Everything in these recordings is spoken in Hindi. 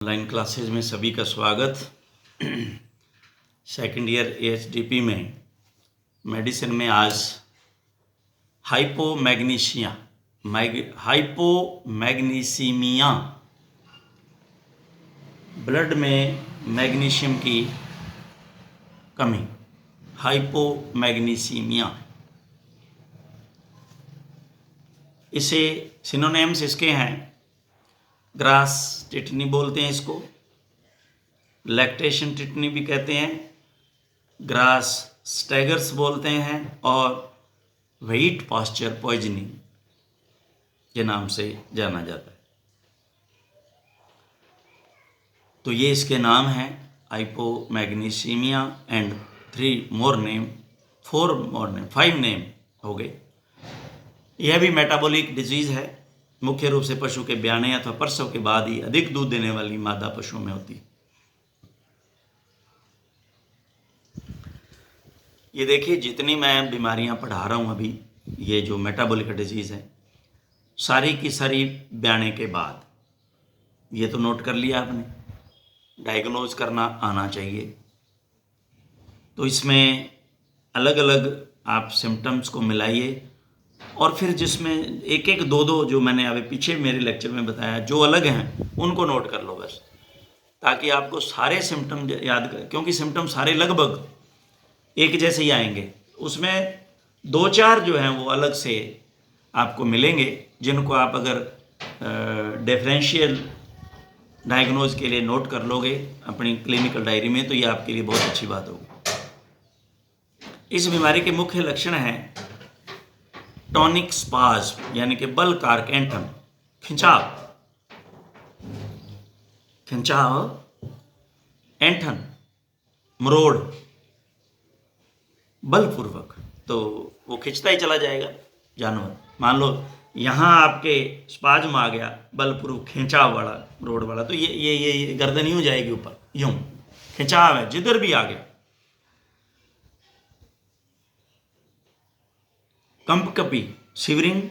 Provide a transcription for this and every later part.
ऑनलाइन क्लासेज में सभी का स्वागत। सेकेंड ईयर एएचडीपी में मेडिसिन में आज हाइपोमैग्नीसीमिया, ब्लड में मैग्नीशियम की कमी, हाइपोमैग्नीसीमिया। इसे सिनोनिम्स इसके हैं, ग्रास टिटनी बोलते हैं इसको, लैक्टेशन टिटनी भी कहते हैं, ग्रास स्टैगर्स बोलते हैं और व्हीट पास्चर पॉइजनिंग के नाम से जाना जाता है। तो ये इसके नाम हैं, हाइपोमैग्नीसीमिया एंड 5 नेम हो गए। यह भी मेटाबॉलिक डिजीज है, मुख्य रूप से पशु के ब्याने अथवा प्रसव के बाद ही अधिक दूध देने वाली मादा पशुओं में होती है। ये देखिए, जितनी मैं बीमारियां पढ़ा रहा हूं अभी, ये जो मेटाबॉलिक डिजीज है, सारी की सारी ब्याने के बाद। ये तो नोट कर लिया आपने, डायग्नोज करना आना चाहिए। तो इसमें अलग अलग आप सिम्टम्स को मिलाइए और फिर जिसमें एक एक दो दो जो मैंने अभी पीछे मेरे लेक्चर में बताया जो अलग हैं उनको नोट कर लो बस, ताकि आपको सारे सिम्टम याद कर, क्योंकि सिम्टम सारे लगभग एक जैसे ही आएंगे। उसमें 2-4 जो हैं वो अलग से आपको मिलेंगे, जिनको आप अगर डिफरेंशियल डायग्नोज के लिए नोट कर लोगे अपनी क्लिनिकल डायरी में, तो ये आपके लिए बहुत अच्छी बात होगी। इस बीमारी के मुख्य लक्षण हैं टॉनिक स्पाज्म, यानी कि बल कारक एंठन, खिंचाव, एंठन, मरोड़, बलपूर्वक। तो वो खिंचता ही चला जाएगा जानवर। मान लो यहाँ आपके स्पाज्म आ गया, बलपूर्वक खिंचाव वाला, मरोड़ वाला, तो ये गर्दन यूं जाएगी ऊपर, यूं खिंचाव है, जिधर भी आ गया। कंपकपी, शिवरिंग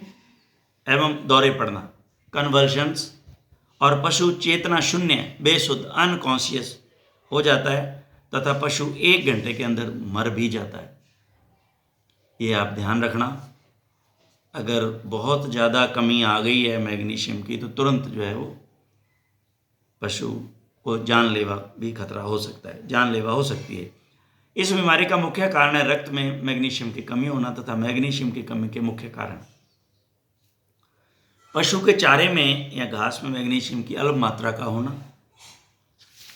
एवं दौरे पड़ना, कन्वर्जन्स, और पशु चेतना शून्य, बेसुध, अनकॉन्शियस हो जाता है तथा पशु 1 घंटे के अंदर मर भी जाता है। ये आप ध्यान रखना। अगर बहुत ज़्यादा कमी आ गई है मैग्नीशियम की, तो तुरंत जो है वो पशु को जानलेवा भी खतरा हो सकता है, जानलेवा हो सकती है। इस बीमारी का मुख्य कारण है रक्त में मैग्नीशियम की कमी होना तथा मैग्नीशियम की कमी के मुख्य कारण पशु के चारे में या घास में मैग्नीशियम की अल्प मात्रा का होना,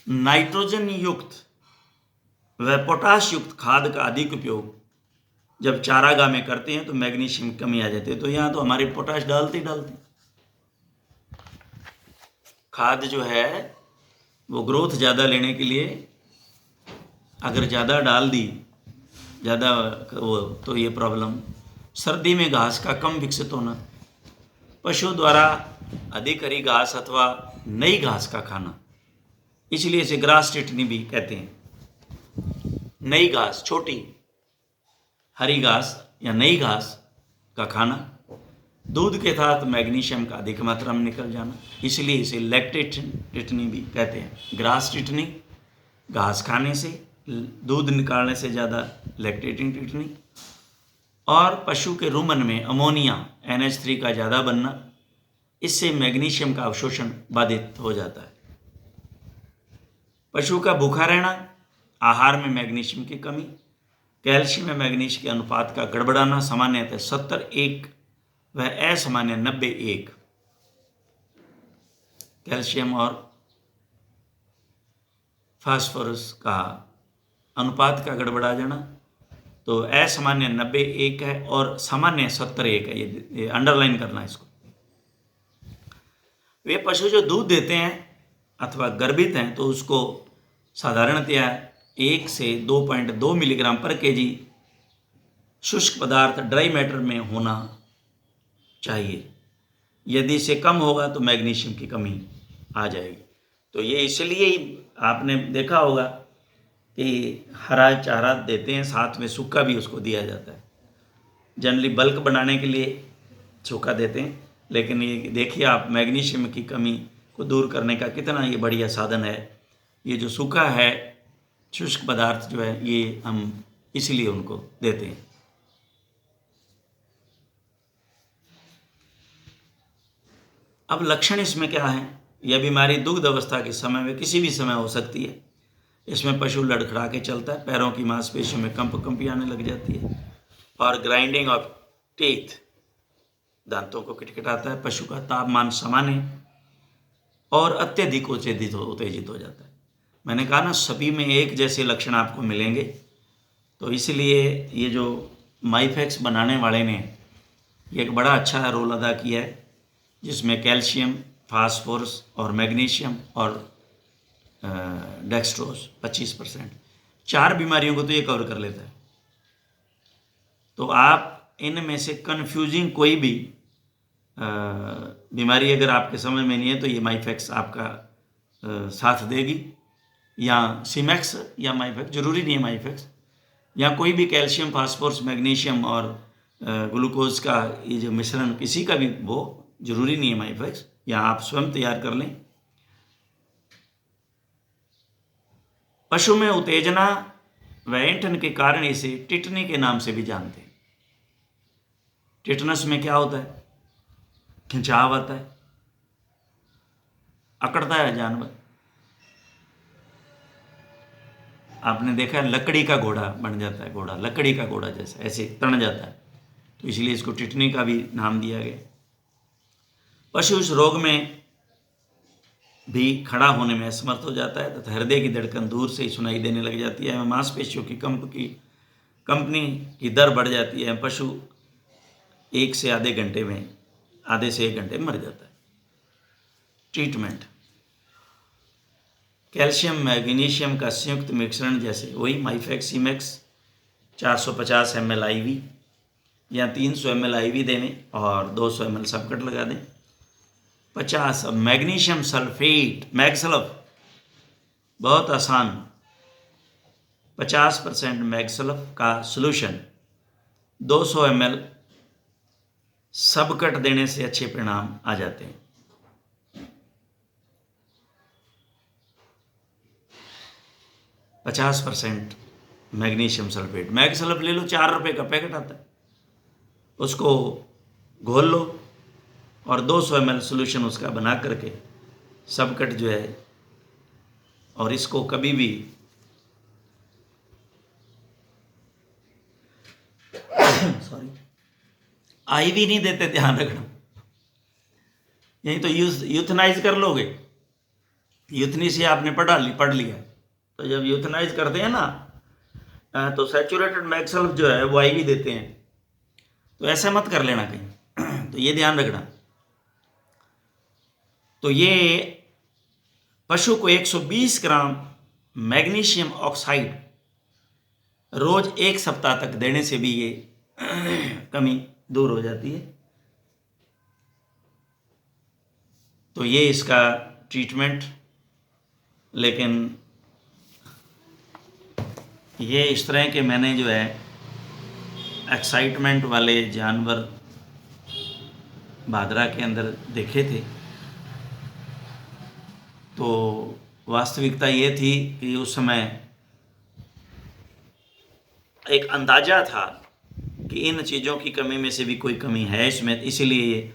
नाइट्रोजन युक्त व पोटाश युक्त खाद का अधिक उपयोग जब चारागाह में करते हैं तो मैग्नीशियम की कमी आ जाती है। तो यहाँ तो हमारी पोटाश डालते खाद जो है वो ग्रोथ ज़्यादा लेने के लिए अगर ज़्यादा डाल दी, ज़्यादा वो, तो ये प्रॉब्लम। सर्दी में घास का कम विकसित होना, पशु द्वारा अधिक हरी घास अथवा नई घास का खाना, इसलिए इसे ग्रास टिटनी भी कहते हैं। नई घास, छोटी हरी घास या नई घास का खाना, दूध के साथ मैग्नीशियम का अधिक मात्रा में निकल जाना, इसलिए इसे लैक्टेशन टिटनी भी कहते हैं। ग्रास टिटनी, घास खाने से, दूध निकालने से ज़्यादा लैक्टेटिंग टिटनी, और पशु के रुमन में अमोनिया NH3 का ज़्यादा बनना, इससे मैग्नीशियम का अवशोषण बाधित हो जाता है। पशु का भूखा रहना, आहार में मैग्नीशियम की कमी, कैल्शियम में मैग्नीशियम के अनुपात का गड़बड़ाना, सामान्यतः 70:1 व असामान्य 90:1, कैल्शियम और फास्फोरस का अनुपात का गड़बड़ा जाना। तो असामान्य 90:1 है और सामान्य 70:1 है, ये अंडरलाइन करना इसको। वे पशु जो दूध देते हैं अथवा गर्भित हैं तो उसको साधारणतया 1 से 2.2 मिलीग्राम पर केजी शुष्क पदार्थ ड्राई मैटर में होना चाहिए। यदि इससे कम होगा तो मैग्नीशियम की कमी आ जाएगी। तो ये इसलिए ही आपने देखा होगा कि हरा चारा देते हैं, साथ में सूखा भी उसको दिया जाता है। जनरली बल्क बनाने के लिए सूखा देते हैं, लेकिन ये देखिए आप मैग्नीशियम की कमी को दूर करने का कितना ये बढ़िया साधन है। ये जो सूखा है, शुष्क पदार्थ जो है, ये हम इसलिए उनको देते हैं। अब लक्षण इसमें क्या है? यह बीमारी दुग्ध अवस्था के समय में किसी भी समय हो सकती है। इसमें पशु लड़खड़ा के चलता है, पैरों की मांसपेशियों में कंपी आने लग जाती है, और ग्राइंडिंग ऑफ टीथ, दांतों को किटकिटाता है। पशु का तापमान सामान्य और अत्यधिक उत्तेजित हो जाता है। मैंने कहा ना, सभी में एक जैसे लक्षण आपको मिलेंगे। तो इसलिए ये जो माइफेक्स बनाने वाले ने ये एक बड़ा अच्छा रोल अदा किया है, जिसमें कैल्शियम, फास्फोरस और मैग्नीशियम और डेक्सट्रोज 25%, 4 बीमारियों को तो ये कवर कर लेता है। तो आप इनमें से कन्फ्यूजिंग कोई भी बीमारी अगर आपके समझ में नहीं है तो ये माइफेक्स आपका साथ देगी, या सीमैक्स या माइफेक्स, जरूरी नहीं है माइफेक्स, या कोई भी कैल्शियम, फास्फोरस, मैग्नीशियम और ग्लूकोज का ये जो मिश्रण किसी का भी, वो जरूरी नहीं है माइफेक्स, या आप स्वयं तैयार कर लें। पशु में उत्तेजना व ऐंठन के कारण इसे टिटनी के नाम से भी जानते हैं। टिटनस में क्या होता है? खिंचाव आता है, अकड़ता है जानवर। आपने देखा है, लकड़ी का घोड़ा बन जाता है, घोड़ा लकड़ी का घोड़ा जैसा ऐसे तन जाता है, तो इसलिए इसको टिटनी का भी नाम दिया गया। पशु इस रोग में भी खड़ा होने में असमर्थ हो जाता है तथा हृदय की धड़कन दूर से ही सुनाई देने लग जाती है। मांसपेशियों की कंपनी की दर बढ़ जाती है। पशु 1 से आधे घंटे में, आधे से 1 घंटे में मर जाता है। ट्रीटमेंट: कैल्शियम मैग्नीशियम का संयुक्त मिश्रण, जैसे वही माइफेक्स, सीमैक्स 450 ml IV या 300 ml IV दें और 200 ml सबकट लगा दें। 50 मैग्नीशियम सल्फेट, मैगसल्फ, बहुत आसान, 50% मैगसल्फ का सोल्यूशन 200 ml सबकट देने से अच्छे परिणाम आ जाते हैं। %50 मैग्नीशियम सल्फेट, मैगसल्फ ले लो, 4 रुपये का पैकेट आता है, उसको घोल लो और 200 ml सोल्यूशन उसका बना करके सबकट जो है, और इसको कभी भी IV नहीं देते, ध्यान रखना। यही तो यूथनाइज कर लोगे, यूथनीसिया आपने पढ़ लिया, तो जब यूथनाइज करते हैं ना, तो सैचुरेटेड मैगसल्फ जो है वो IV देते हैं, तो ऐसा मत कर लेना कहीं। तो ये ध्यान रखना। तो ये पशु को 120 ग्राम मैग्नीशियम ऑक्साइड रोज 1 सप्ताह तक देने से भी ये कमी दूर हो जाती है। तो ये इसका ट्रीटमेंट। लेकिन ये इस तरह के मैंने जो है एक्साइटमेंट वाले जानवर भादरा के अंदर देखे थे, तो वास्तविकता ये थी कि उस समय एक अंदाज़ा था कि इन चीज़ों की कमी में से भी कोई कमी है इसमें, इसीलिए ये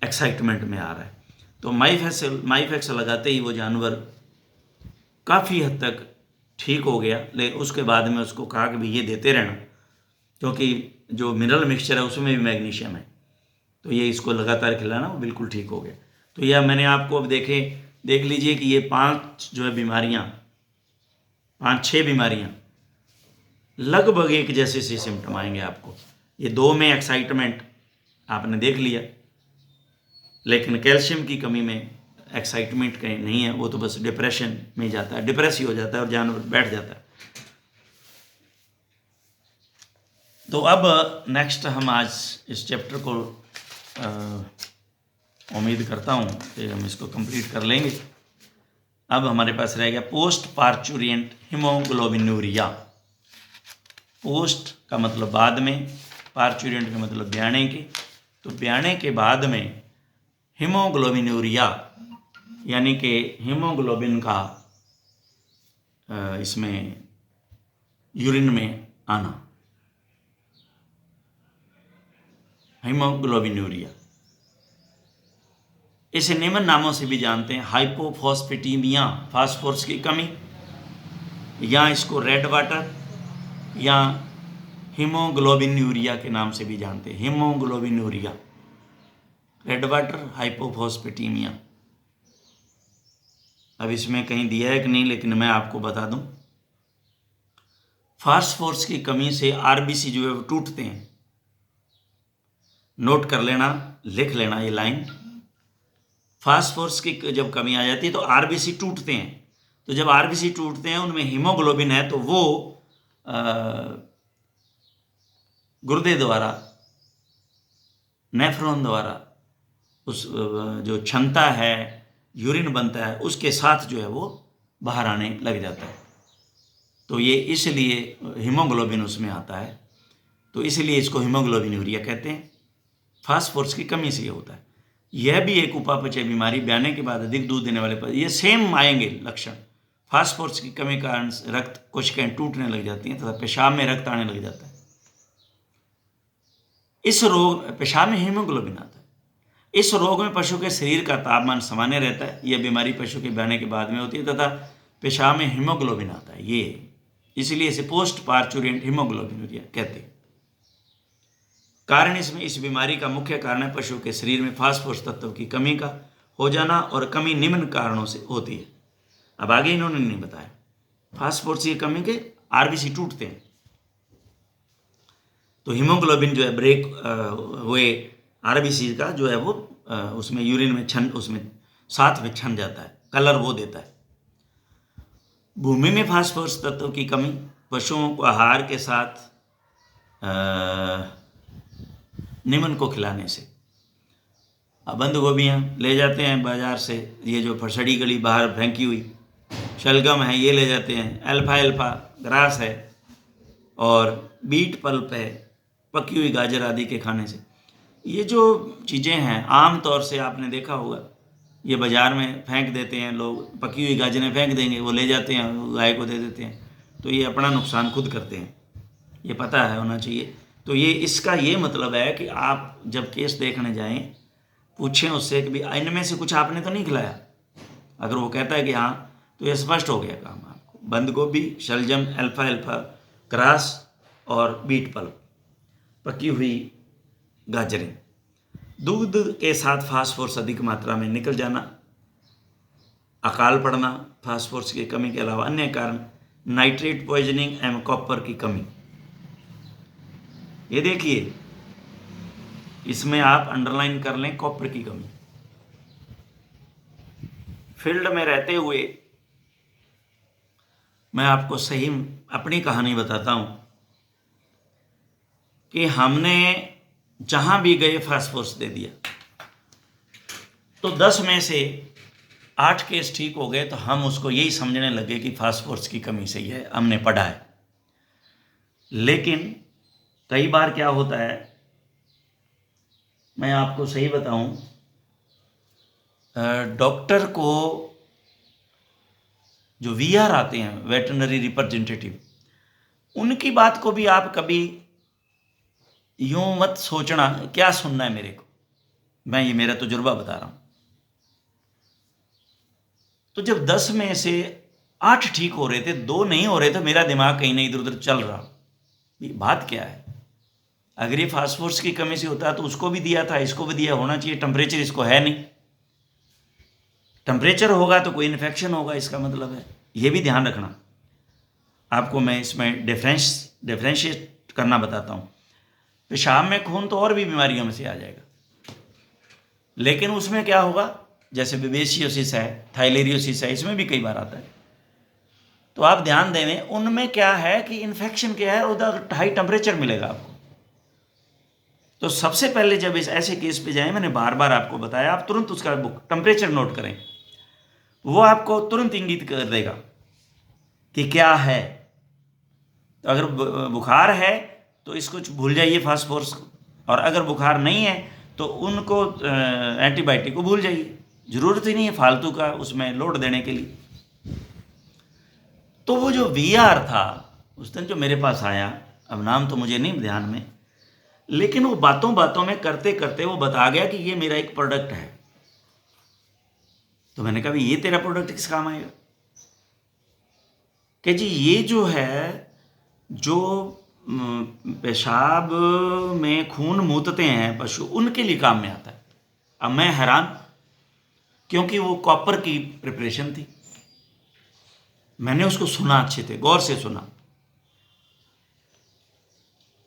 एक्साइटमेंट में आ रहा है। तो माइफेक्स लगाते ही वो जानवर काफ़ी हद तक ठीक हो गया। लेकिन उसके बाद में उसको कहा कि भाई ये देते रहना, क्योंकि जो मिनरल मिक्सचर है उसमें भी मैग्नीशियम है, तो ये इसको लगातार खिलाना, वो बिल्कुल ठीक हो गया। तो यह मैंने आपको अब देख लीजिए कि ये 5 जो है बीमारियाँ, 5-6 बीमारियाँ लगभग एक जैसे से सिम्टम आएंगे आपको। ये 2 में एक्साइटमेंट आपने देख लिया, लेकिन कैल्शियम की कमी में एक्साइटमेंट कहीं नहीं है, वो तो बस डिप्रेशन में जाता है, डिप्रेस ही हो जाता है और जानवर बैठ जाता है। तो अब नेक्स्ट हम आज इस चैप्टर को उम्मीद करता हूँ कि हम इसको कंप्लीट कर लेंगे। अब हमारे पास रह गया पोस्ट पार्चुरिएंट हीमोग्लोबिनूरिया। पोस्ट का मतलब बाद में, पार्चुरिएंट का मतलब ब्याणे के। तो ब्याणे के बाद में हीमोग्लोबिनूरिया यानी कि हीमोग्लोबिन का इसमें यूरिन में आना, हीमोग्लोबिनूरिया। इसे निम्न नामों से भी जानते हैं: हाइपोफॉस्फेटीमिया, फास्फोरस की कमी, या इसको रेड वाटर, या हीमोग्लोबिनूरिया के नाम से भी जानते हैं। Haemoglobinuria, red water, hypophosphataemia. अब इसमें कहीं दिया है कि नहीं, लेकिन मैं आपको बता दूं, फास्फोरस की कमी से आरबीसी जो है वो टूटते हैं। नोट कर लेना, लिख लेना ये लाइन। फास्फोरस की जब कमी आ जाती है तो आरबीसी टूटते हैं। तो जब आरबीसी टूटते हैं, उनमें हीमोग्लोबिन है, तो वो गुर्दे द्वारा, नेफ्रॉन द्वारा उस जो क्षमता है, यूरिन बनता है, उसके साथ जो है वो बाहर आने लग जाता है। तो ये इसलिए हीमोग्लोबिन उसमें आता है, तो इसलिए इसको हीमोग्लोबिनूरिया कहते हैं। फास्फोरस की कमी से ये होता है। यह भी एक उपापचय बीमारी, ब्याने के बाद अधिक दूध देने वाले पर ये सेम आएंगे लक्षण। फास्फोरस की कमी के कारण रक्त कोशिकाएं टूटने लग जाती हैं तथा पेशाब में रक्त आने लग जाता है। इस रोग, पेशाब में हीमोग्लोबिन आता है। इस रोग में पशु के शरीर का तापमान सामान्य रहता है। यह बीमारी पशु के ब्याने के बाद में होती है तथा पेशाब में हीमोग्लोबिन आता है। ये इसलिए इसे पोस्ट पार्चुरेंट हीमोग्लोबिनूरिया कहते हैं। कारण इसमें, इस बीमारी का मुख्य कारण है पशु के शरीर में फास्फोरस तत्व की कमी का हो जाना, और कमी निम्न कारणों से होती है। अब आगे इन्होंने नहीं बताया। फास्फोरस की कमी के आरबीसी टूटते हैं, तो हीमोग्लोबिन जो है ब्रेक हुए आरबीसी का जो है वो उसमें यूरिन में छन, उसमें साथ में छन जाता है, कलर वो देता है। भूमि में फास्फोरस तत्व की कमी पशुओं को आहार के साथ निम्न को खिलाने से। अब बंद गोभियाँ ले जाते हैं बाजार से, ये जो फसड़ी गली बाहर फेंकी हुई शलगम है, ये ले जाते हैं। अल्फा ग्रास है और बीट पल्प है, पकी हुई गाजर आदि के खाने से। ये जो चीज़ें हैं आम तौर से आपने देखा होगा, ये बाज़ार में फेंक देते हैं लोग, पकी हुई गाजरें फेंक देंगे, वो ले जाते हैं, गाय को दे देते हैं, तो ये अपना नुकसान खुद करते हैं, ये पता है होना चाहिए। तो ये इसका ये मतलब है कि आप जब केस देखने जाएं, पूछें उससे कि भाई इनमें से कुछ आपने तो नहीं खिलाया। अगर वो कहता है कि हाँ, तो ये स्पष्ट हो गया काम आपको। बंद गोभी, शलजम, अल्फा ग्रास और बीट पल्प, पकी हुई गाजरें। दूध के साथ फास्फोरस अधिक मात्रा में निकल जाना, अकाल पड़ना, फास्फोरस की कमी के अलावा अन्य कारण, नाइट्रेट पॉइजनिंग एवं कॉपर की कमी। ये देखिए, इसमें आप अंडरलाइन कर लें, कॉपर की कमी। फील्ड में रहते हुए मैं आपको सही अपनी कहानी बताता हूं कि हमने जहां भी गए फास्फोरस दे दिया, तो 10 में से 8 केस ठीक हो गए, तो हम उसको यही समझने लगे कि फास्फोरस की कमी से ही है, हमने पढ़ा है। लेकिन कई बार क्या होता है, मैं आपको सही बताऊं, डॉक्टर को जो वीआर आते हैं, वेटरनरी रिप्रेजेंटेटिव, उनकी बात को भी आप कभी यूं मत सोचना क्या सुनना है मेरे को, मैं ये मेरा तजुर्बा बता रहा हूं। तो जब 10 में से 8 ठीक हो रहे थे, 2 नहीं हो रहे थे, मेरा दिमाग कहीं ना इधर उधर चल रहा, ये बात क्या है। अगर ये फास्फोरस की कमी से होता है तो उसको भी दिया था, इसको भी दिया होना चाहिए। टेम्परेचर इसको है नहीं, टेम्परेचर होगा तो कोई इन्फेक्शन होगा, इसका मतलब है। ये भी ध्यान रखना आपको, मैं इसमें डिफ्रेंशिएट करना बताता हूँ। पेशाब में खून तो और भी बीमारियों में से आ जाएगा, लेकिन उसमें क्या होगा, जैसे बेबेसियोसिस है, थाइलेरियोसिस है, इसमें भी कई बार आता है। तो आप ध्यान दें, उनमें क्या है कि इन्फेक्शन क्या है, उधर हाई टेम्परेचर मिलेगा आपको। तो सबसे पहले जब इस ऐसे केस पे जाएं, मैंने बार बार आपको बताया, आप तुरंत उसका टेम्परेचर नोट करें, वो आपको तुरंत इंगित कर देगा कि क्या है। तो अगर बुखार है तो इसको भूल जाइए फास्फोरस को, और अगर बुखार नहीं है तो उनको एंटीबायोटिक को भूल जाइए, ज़रूरत ही नहीं है फालतू का उसमें लोड देने के लिए। तो वो जो VR था उस दिन जो मेरे पास आया, अब नाम तो मुझे नहीं ध्यान में, लेकिन वो बातों बातों में करते करते वो बता गया कि ये मेरा एक प्रोडक्ट है। तो मैंने कहा भाई ये तेरा प्रोडक्ट किस काम आएगा? कि जी ये जो है, जो पेशाब में खून मूतते हैं पशु, उनके लिए काम में आता है। अब मैं हैरान, क्योंकि वो कॉपर की प्रिपरेशन थी। मैंने उसको सुना अच्छे से, गौर से सुना।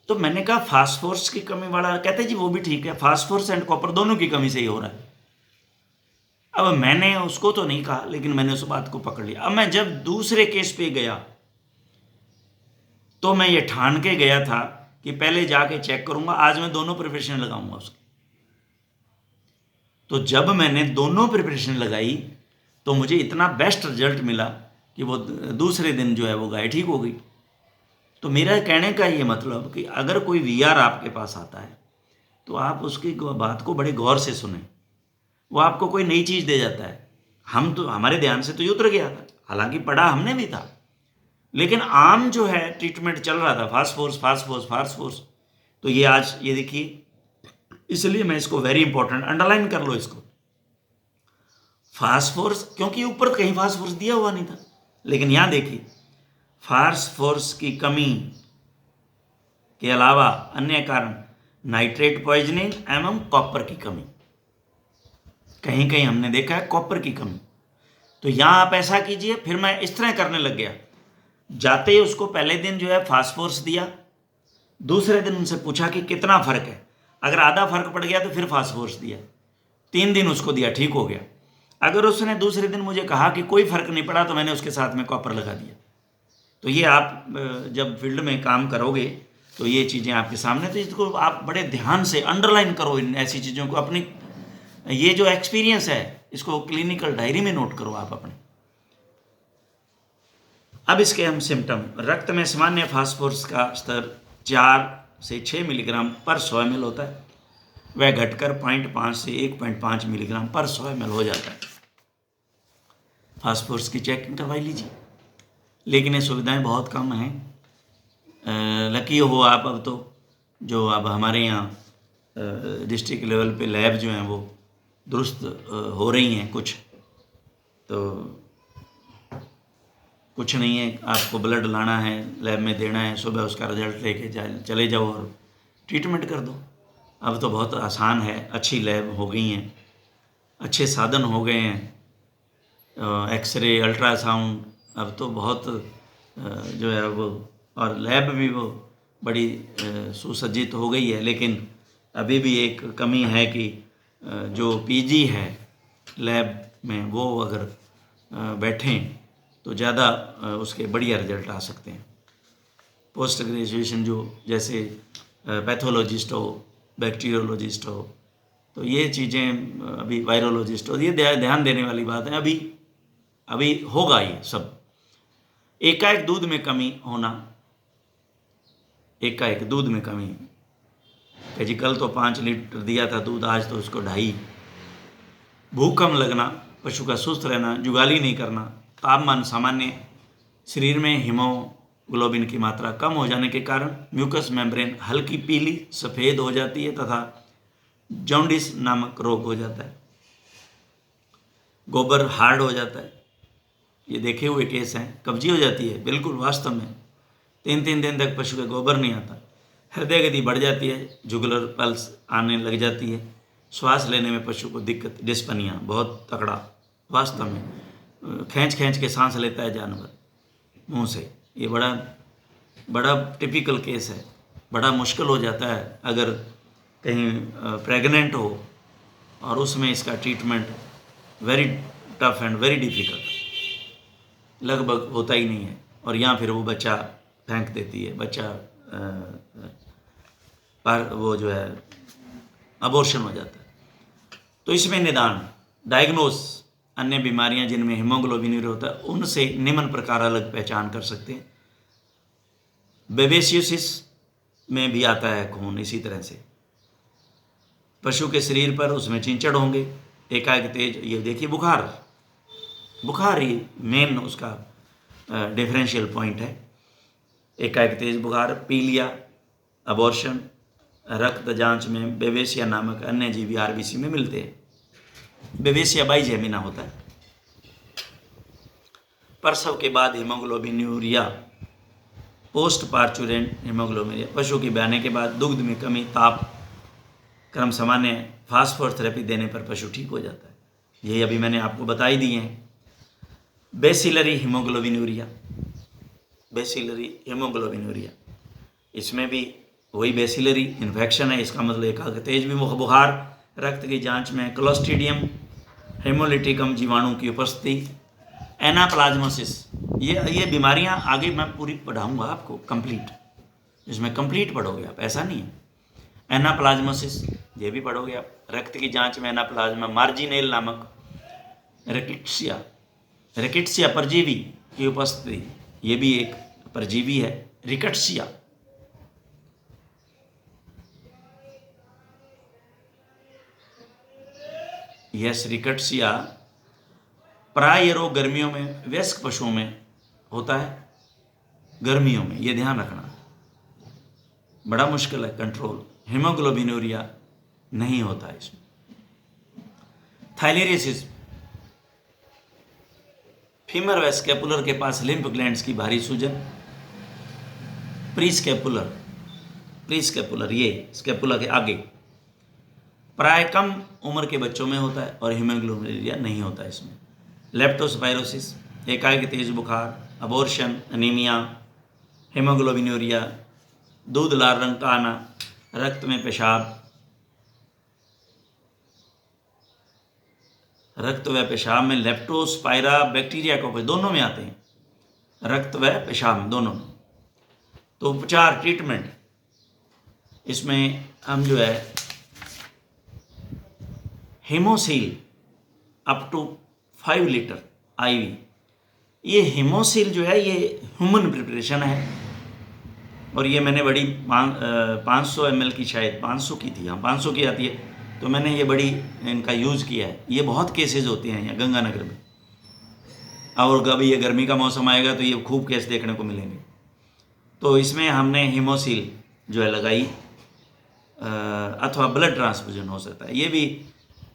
तो मैंने कहा फास्फोरस की कमी वाला, कहते जी वो भी ठीक है, फास्फोरस एंड कॉपर दोनों की कमी से ही हो रहा है। अब मैंने उसको तो नहीं कहा, लेकिन मैंने उस बात को पकड़ लिया। अब मैं जब दूसरे केस पे गया तो मैं ये ठान के गया था कि पहले जाके चेक करूंगा, आज मैं दोनों प्रिपरेशन लगाऊंगा उसकी। तो जब मैंने दोनों प्रिपरेशन लगाई तो मुझे इतना बेस्ट रिजल्ट मिला कि वो दूसरे दिन जो है वो गाय ठीक हो गई। तो मेरा कहने का ये मतलब कि अगर कोई VR आपके पास आता है तो आप उसकी बात को बड़े गौर से सुने। वो आपको कोई नई चीज़ दे जाता है, हम तो, हमारे ध्यान से तो ये उतर गया था, हालांकि पढ़ा हमने भी था, लेकिन आम जो है ट्रीटमेंट चल रहा था फास्फोरस फास्फोरस फास्फोरस। तो ये आज ये देखिए, इसलिए मैं इसको वेरी इंपॉर्टेंट अंडरलाइन कर लो इसको, फास्फोरस, क्योंकि ऊपर तो कहीं फास्फोरस दिया हुआ नहीं था, लेकिन यहां देखिए फास्फोरस की कमी के अलावा अन्य कारण नाइट्रेट पॉइजनिंग एवं कॉपर की कमी, कहीं कहीं हमने देखा है कॉपर की कमी। तो यहां आप ऐसा कीजिए। फिर मैं इस तरह करने लग गया, जाते ही उसको पहले दिन जो है फास्फोरस दिया, दूसरे दिन उनसे पूछा कि कितना फर्क है, अगर आधा फर्क पड़ गया तो फिर फास्फोरस दिया, 3 दिन उसको दिया, ठीक हो गया। अगर उसने दूसरे दिन मुझे कहा कि कोई फर्क नहीं पड़ा तो मैंने उसके साथ में कॉपर लगा दिया। तो ये आप जब फील्ड में काम करोगे तो ये चीज़ें आपके सामने, तो इसको आप बड़े ध्यान से अंडरलाइन करो, इन ऐसी चीज़ों को अपनी, ये जो एक्सपीरियंस है इसको क्लिनिकल डायरी में नोट करो आप अपने। अब इसके हम सिम्टम, रक्त में सामान्य फास्फोरस का स्तर 4 से 6 मिलीग्राम पर 100 ml होता है, वह घटकर 0.5 से 1.5 मिलीग्राम पर 100 ml हो जाता है। फास्फोरस की चेकिंग करवाई लीजिए, लेकिन ये सुविधाएं बहुत कम हैं। लकी हो आप, अब तो जो अब हमारे यहाँ डिस्ट्रिक्ट लेवल पे लैब जो हैं वो दुरुस्त हो रही हैं कुछ, तो कुछ नहीं है, आपको ब्लड लाना है, लैब में देना है, सुबह उसका रिजल्ट लेके चले जाओ और ट्रीटमेंट कर दो। अब तो बहुत आसान है, अच्छी लैब हो गई हैं, अच्छे साधन हो गए हैं, एक्सरे अल्ट्रासाउंड, अब तो बहुत जो है वो, और लैब भी वो बड़ी सुसज्जित हो गई है। लेकिन अभी भी एक कमी है कि जो PG है लैब में वो अगर बैठें तो ज़्यादा उसके बढ़िया रिजल्ट आ सकते हैं। पोस्ट ग्रेजुएशन जो जैसे पैथोलॉजिस्ट हो, बैक्टीरियोलॉजिस्ट हो, तो ये चीज़ें अभी वायरोलॉजिस्ट हो, ये ध्यान देने वाली बात है। अभी होगा ये सब। एकाएक दूध में कमी होना, एकाएक दूध में कमी कि जी कल तो 5 लीटर दिया था दूध, आज तो उसको 2.5। भूख कम लगना, पशु का सुस्त रहना, जुगाली नहीं करना, तापमान सामान्य, शरीर में हीमोग्लोबिन की मात्रा कम हो जाने के कारण म्यूकस मेम्ब्रेन हल्की पीली सफ़ेद हो जाती है तथा जॉन्डिस नामक रोग हो जाता है। गोबर हार्ड हो जाता है, ये देखे हुए केस हैं। कब्जी हो जाती है, बिल्कुल वास्तव में 3-3 दिन तक पशु का गोबर नहीं आता। हृदय गति बढ़ जाती है, जुगुलर पल्स आने लग जाती है। श्वास लेने में पशु को दिक्कत, डिस्पनिया बहुत तगड़ा, वास्तव में खींच खींच के सांस लेता है जानवर मुंह से। ये बड़ा टिपिकल केस है। बड़ा मुश्किल हो जाता है अगर कहीं प्रेग्नेंट हो और उसमें इसका treatment very tough and very difficult, लगभग होता ही नहीं है। और यहाँ फिर वो बच्चा फेंक देती है, बच्चा पर वो जो है अबॉर्शन हो जाता है। तो इसमें निदान, डायग्नोस, अन्य बीमारियां जिनमें हीमोग्लोबिन होता है उनसे निम्न प्रकार अलग पहचान कर सकते हैं। बेबेसियोसिस में भी आता है खून इसी तरह से। पशु के शरीर पर उसमें चिंचड़ होंगे, एकाएक तेज, ये देखिए बुखार, बुखार ही मेन उसका डिफरेंशियल पॉइंट है। एकाएक तेज बुखार, पीलिया, अबॉर्शन, रक्त जांच में बेवेसिया नामक अन्य जीवी आरबीसी में मिलते हैं। बेवेसिया बाइजेमिना होता है। प्रसव के बाद हीमोग्लोबिनूरिया, पोस्ट पार्चुरेंट हीमोग्लोबिन, पशु के ब्याने के बाद दुग्ध में कमी, ताप, क्रम सामान्य, फास्फोरस थेरेपी देने पर पशु ठीक हो जाता है। यही अभी मैंने आपको बता ही दिए हैं। बेसिलरी हीमोग्लोबिनूरिया, बेसिलरी हीमोग्लोबिनूरिया, इसमें भी वही बेसिलरी इन्फेक्शन है। इसका मतलब एक तेज भी बुखार, रक्त की जांच में क्लोस्ट्रीडियम हेमोलिटिकम जीवाणु की उपस्थिति, एनाप्लाज्मोसिस, ये बीमारियां आगे मैं पूरी पढ़ाऊंगा आपको कंप्लीट, जिसमें कंप्लीट पढ़ोगे आप, ऐसा नहीं है। एनाप्लाज्मोसिस ये भी पढ़ोगे आप। रक्त की जांच में एनाप्लाज्मा, मार्जिनेल नामक रिकेट्सिया, रिकेट्सिया परजीवी की उपस्थिति, ये भी एक परजीवी है, रिकेट्सिया। यस, रिकेट्सिया प्राय रोग गर्मियों में वयस्क पशुओं में होता है, गर्मियों में, ये ध्यान रखना, बड़ा मुश्किल है कंट्रोल। हीमोग्लोबिनूरिया नहीं होता है इसमें। थाइलेरियसिस, फीमर व स्कैपुलर के पास लिम्फ ग्लैंड्स की भारी सूजन, प्रीस्कैपुलर, प्रीस्कैपुलर ये स्कैपुला के आगे, प्राय कम उम्र के बच्चों में होता है और हीमोग्लोबिनूरिया नहीं होता है इसमें। लेप्टोस्पायरोसिस, एकाएक तेज बुखार, अबॉर्शन, अनीमिया, हीमोग्लोबिनूरिया, दूध लाल रंग का आना, रक्त में पेशाब, रक्त व पेशाब में लेप्टोस्पायरा बैक्टीरिया को दोनों में आते हैं, रक्त व पेशाब में दोनों में। तो उपचार, ट्रीटमेंट, इसमें हम जो है Haemaccel up to 5 litre IV, ये हीमोसील जो है ये ह्यूमन प्रिपरेशन है, और ये मैंने बड़ी 500 ml की, शायद 500 की थी, हाँ 500 की आती है, तो मैंने ये बड़ी इनका यूज़ किया है। ये बहुत केसेस होते हैं यहाँ गंगानगर में, और कभी ये गर्मी का मौसम आएगा तो ये खूब केस देखने को मिलेंगे। तो इसमें हमने हीमोसील जो है लगाई, अथवा ब्लड ट्रांसफ्यूजन हो सकता है। ये भी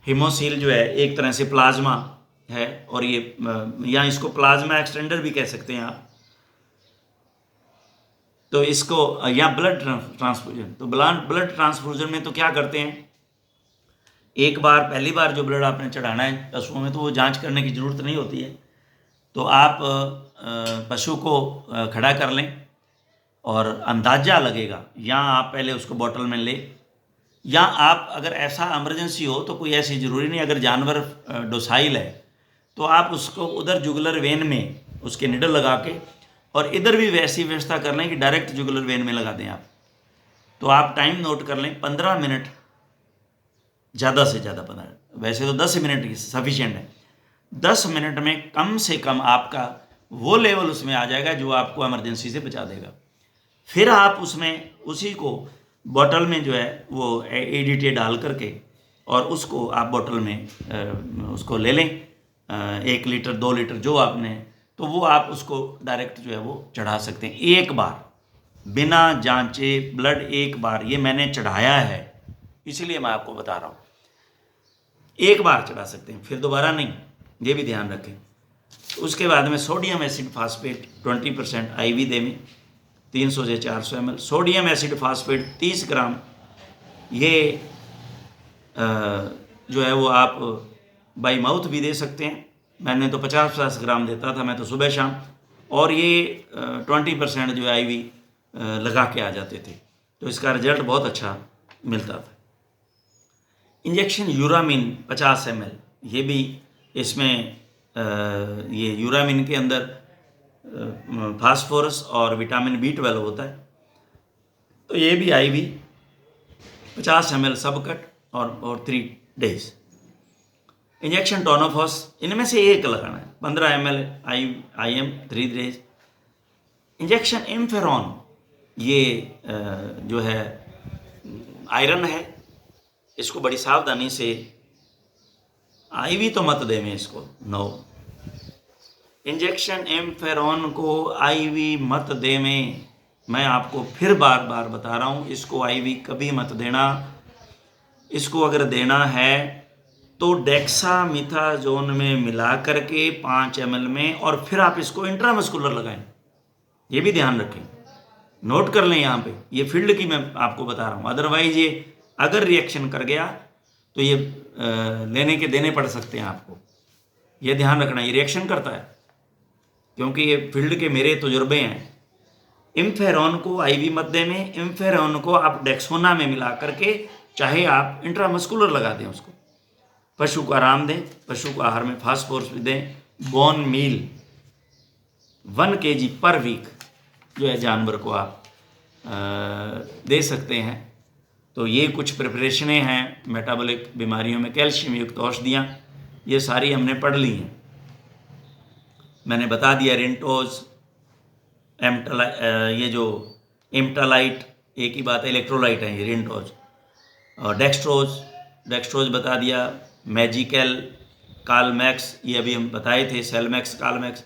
हीमोसील जो है एक तरह से प्लाज्मा है, और ये या इसको प्लाज्मा एक्सटेंडर भी कह सकते हैं आप। तो इसको या ब्लड ट्रांसफ्यूजन, तो ब्लड ट्रांसफ्यूजन में तो क्या करते हैं, एक बार पहली बार जो ब्लड आपने चढ़ाना है पशुओं में, तो वो जांच करने की ज़रूरत नहीं होती है। तो आप पशु को खड़ा कर लें और अंदाज़ा लगेगा, या आप पहले उसको बोतल में लें, या आप अगर ऐसा इमरजेंसी हो तो कोई ऐसी ज़रूरी नहीं, अगर जानवर डोसाइल है तो आप उसको उधर जुगुलर वेन में उसके निडल लगा के, और इधर भी वैसी व्यवस्था कर लें कि डायरेक्ट जुगुलर वेन में लगा दें आप। तो आप टाइम नोट कर लें, 15 मिनट, ज़्यादा से ज़्यादा 15, वैसे तो 10 मिनट सफिशिएंट है। 10 मिनट में कम से कम आपका वो लेवल उसमें आ जाएगा जो आपको इमरजेंसी से बचा देगा। फिर आप उसमें उसी को बोतल में जो है वो एडीटी डाल करके, और उसको आप बोतल में उसको ले लें, 1 लीटर 2 लीटर जो आपने, तो वो आप उसको डायरेक्ट जो है वो चढ़ा सकते हैं एक बार, बिना जांचे ब्लड एक बार। ये मैंने चढ़ाया है इसलिए मैं आपको बता रहा हूँ, एक बार चढ़ा सकते हैं, फिर दोबारा नहीं, ये भी ध्यान रखें। उसके बाद में सोडियम एसिड फास्फेट 20% आईवी दें, 300 से 400 ml। सोडियम एसिड फास्फेट 30 ग्राम, ये जो है वो आप बाई माउथ भी दे सकते हैं। मैंने तो 50-50 ग्राम देता था मैं तो सुबह शाम, और ये 20% जो आईवी लगा के आ जाते थे, तो इसका रिजल्ट बहुत अच्छा मिलता था। इंजेक्शन यूरामिन 50 ml, ये भी इसमें ये यूरामिन के अंदर फास्फोरस और विटामिन B12 होता है, तो ये भी आईवी 50 ml सब कट और 3 डेज। इंजेक्शन टोनोफॉस, इनमें से एक लगाना है, 15 ml IM 3 डेज। इंजेक्शन इम्फेरॉन, ये जो है आयरन है, इसको बड़ी सावधानी से आईवी तो मत देवें इसको, नो। इंजेक्शन एम्फेरॉन को आईवी मत देवें। मैं आपको फिर बार बार बता रहा हूँ, इसको आईवी कभी मत देना। इसको अगर देना है तो डेक्सामिथाजोन में मिला करके 5 ml में, और फिर आप इसको इंट्रामस्कुलर लगाएं। ये भी ध्यान रखें, नोट कर लें यहाँ पे, ये फील्ड की मैं आपको बता रहा हूँ। अदरवाइज ये अगर रिएक्शन कर गया तो ये लेने के देने पड़ सकते हैं आपको। ये ध्यान रखना, ये रिएक्शन करता है, क्योंकि ये फील्ड के मेरे तजुर्बे हैं। इम्फेरॉन को आईवी मत दें, इम्फेरॉन को आप डेक्सोना में मिला करके चाहे आप इंट्रामस्कुलर लगा दें उसको। पशु को आराम दें, पशु को आहार में फास्फोरस भी दें। Bone meal 1 kg per week जो है जानवर को आप दे सकते हैं। तो ये कुछ प्रिपरेशनें हैं मेटाबॉलिक बीमारियों में। कैल्शियम युक्त औषधियाँ ये सारी हमने पढ़ ली हैं, मैंने बता दिया। रिंटोज, ये जो एम्टालाइट, एक ही बात है, इलेक्ट्रोलाइट है ये रिंटोज। और डेक्स्ट्रोज बता दिया। मैजिकल, कालमैक्स ये अभी हम बताए थे, सेलमैक्स, कालमैक्स,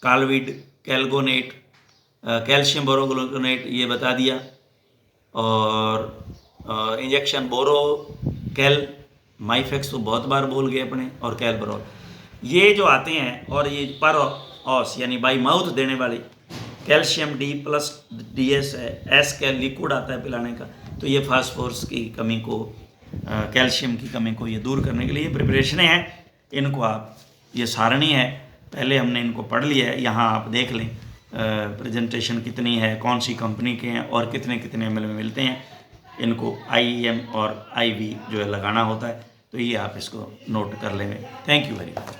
कालविड, कैलगोनेट, कैल्शियम बोरोग्लूकोनेट ये बता दिया। और इंजेक्शन बोरोकैल, माइफेक्स तो बहुत बार बोल गए अपने, और कैलबरोल ये जो आते हैं। और ये पर ऑस यानी बाई माउथ देने वाली कैल्शियम D+DS है, एस कैल लिक्विड आता है पिलाने का। तो ये फास्फोरस की कमी को, कैल्शियम की कमी को ये दूर करने के लिए प्रिपरेशनें हैं। इनको आप, ये सारणी है, पहले हमने इनको पढ़ लिया है। यहाँ आप देख लें प्रेजेंटेशन कितनी है, कौन सी कंपनी के हैं और कितने कितने ml में मिलते हैं। इनको IM और IV जो है लगाना होता है। तो ये आप इसको नोट कर लेंगे। Thank you very much.